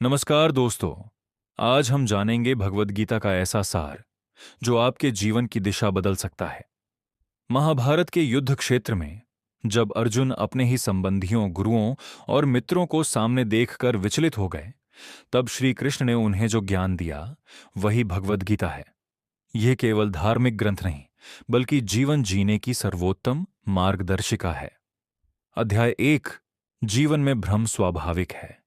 नमस्कार दोस्तों। आज हम जानेंगे भगवद गीता का ऐसा सार जो आपके जीवन की दिशा बदल सकता है। महाभारत के युद्ध क्षेत्र में जब अर्जुन अपने ही संबंधियों, गुरुओं और मित्रों को सामने देखकर विचलित हो गए, तब श्री कृष्ण ने उन्हें जो ज्ञान दिया वही भगवद गीता है। यह केवल धार्मिक ग्रंथ नहीं, बल्कि जीवन जीने की सर्वोत्तम मार्गदर्शिका है। अध्याय 1। जीवन में भ्रम स्वाभाविक है।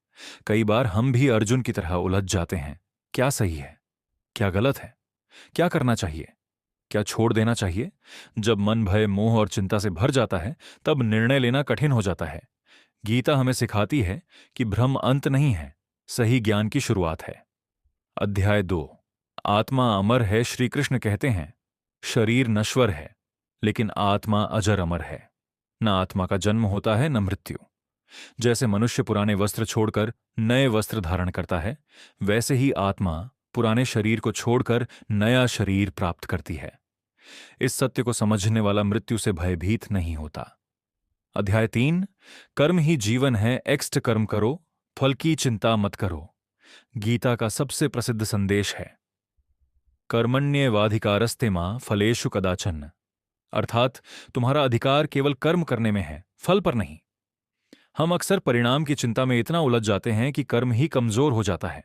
कई बार हम भी अर्जुन की तरह उलझ जाते हैं। क्या सही है, क्या गलत है, क्या करना चाहिए, क्या छोड़ देना चाहिए। जब मन भय, मोह और चिंता से भर जाता है, तब निर्णय लेना कठिन हो जाता है। गीता हमें सिखाती है कि भ्रम अंत नहीं है, सही ज्ञान की शुरुआत है। अध्याय 2। आत्मा अमर है। श्री कृष्ण कहते हैं, शरीर नश्वर है, लेकिन आत्मा अजर अमर है। न आत्मा का जन्म होता है, न मृत्यु। जैसे मनुष्य पुराने वस्त्र छोड़कर नए वस्त्र धारण करता है, वैसे ही आत्मा पुराने शरीर को छोड़कर नया शरीर प्राप्त करती है। इस सत्य को समझने वाला मृत्यु से भयभीत नहीं होता। अध्याय 3। कर्म ही जीवन है, एक्स्ट कर्म करो, फल की चिंता मत करो। गीता का सबसे प्रसिद्ध संदेश है, कर्मण्येवाधिकारस्ते मां फलेषु कदाचन। अर्थात तुम्हारा अधिकार केवल कर्म करने में है, फल पर नहीं। हम अक्सर परिणाम की चिंता में इतना उलझ जाते हैं कि कर्म ही कमजोर हो जाता है।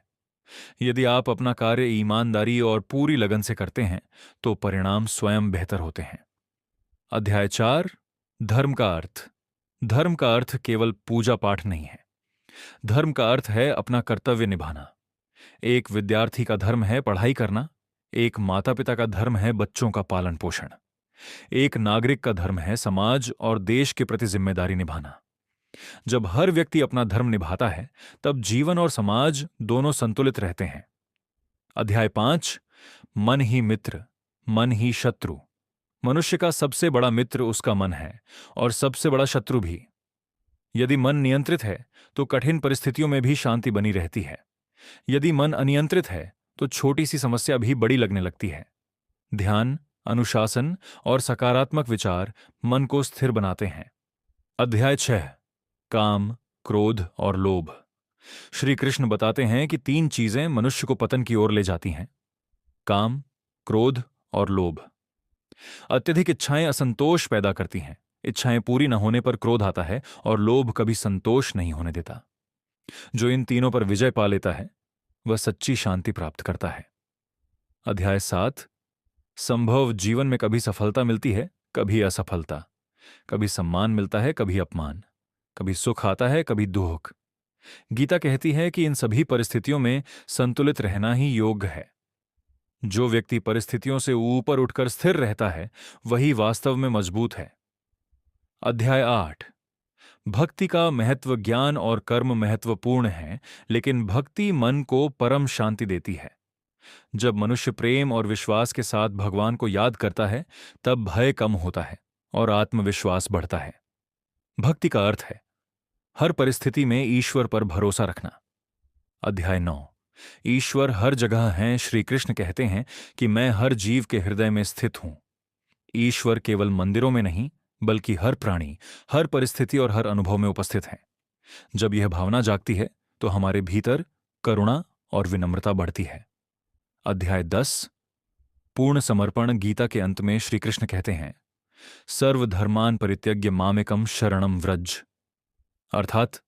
यदि आप अपना कार्य ईमानदारी और पूरी लगन से करते हैं, तो परिणाम स्वयं बेहतर होते हैं। अध्याय 4। धर्म का अर्थ। धर्म का अर्थ केवल पूजा पाठ नहीं है। धर्म का अर्थ है अपना कर्तव्य निभाना। एक विद्यार्थी का धर्म है पढ़ाई करना। एक माता पिता का धर्म है बच्चों का पालन पोषण। एक नागरिक का धर्म है समाज और देश के प्रति जिम्मेदारी निभाना। जब हर व्यक्ति अपना धर्म निभाता है, तब जीवन और समाज दोनों संतुलित रहते हैं। अध्याय 5। मन ही मित्र, मन ही शत्रु। मनुष्य का सबसे बड़ा मित्र उसका मन है और सबसे बड़ा शत्रु भी। यदि मन नियंत्रित है, तो कठिन परिस्थितियों में भी शांति बनी रहती है। यदि मन अनियंत्रित है, तो छोटी सी समस्या भी बड़ी लगने लगती है। ध्यान, अनुशासन और सकारात्मक विचार मन को स्थिर बनाते हैं। अध्याय 6। काम, क्रोध और लोभ। श्री कृष्ण बताते हैं कि 3 चीजें मनुष्य को पतन की ओर ले जाती हैं, काम, क्रोध और लोभ। अत्यधिक इच्छाएं असंतोष पैदा करती हैं। इच्छाएं पूरी न होने पर क्रोध आता है और लोभ कभी संतोष नहीं होने देता। जो इन तीनों पर विजय पा लेता है, वह सच्ची शांति प्राप्त करता है। अध्याय 7। संभव। जीवन में कभी सफलता मिलती है, कभी असफलता। कभी सम्मान मिलता है, कभी अपमान। कभी सुख आता है, कभी दुख। गीता कहती है कि इन सभी परिस्थितियों में संतुलित रहना ही योग है। जो व्यक्ति परिस्थितियों से ऊपर उठकर स्थिर रहता है, वही वास्तव में मजबूत है। अध्याय 8। भक्ति का महत्व। ज्ञान और कर्म महत्वपूर्ण है, लेकिन भक्ति मन को परम शांति देती है। जब मनुष्य प्रेम और विश्वास के साथ भगवान को याद करता है, तब भय कम होता है और आत्मविश्वास बढ़ता है। भक्ति का अर्थ है हर परिस्थिति में ईश्वर पर भरोसा रखना। अध्याय 9। ईश्वर हर जगह हैं। श्री कृष्ण कहते हैं कि मैं हर जीव के हृदय में स्थित हूं। ईश्वर केवल मंदिरों में नहीं, बल्कि हर प्राणी, हर परिस्थिति और हर अनुभव में उपस्थित हैं। जब यह भावना जागती है, तो हमारे भीतर करुणा और विनम्रता बढ़ती है। अध्याय 10। पूर्ण समर्पण। गीता के अंत में श्री कृष्ण कहते हैं, सर्वधर्मान् परित्यज्य मामेकं शरणं व्रज। अर्थात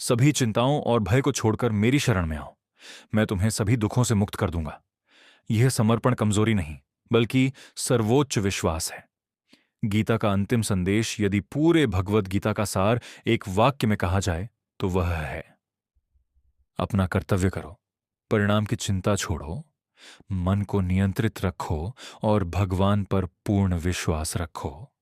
सभी चिंताओं और भय को छोड़कर मेरी शरण में आओ, मैं तुम्हें सभी दुखों से मुक्त कर दूंगा। यह समर्पण कमजोरी नहीं, बल्कि सर्वोच्च विश्वास है। गीता का अंतिम संदेश यदि पूरे भगवद गीता का सार एक वाक्य में कहा जाए, तो वह है, अपना कर्तव्य करो, परिणाम की चिंता छोड़ो, मन को नियंत्रित रखो और भगवान पर पूर्ण विश्वास रखो।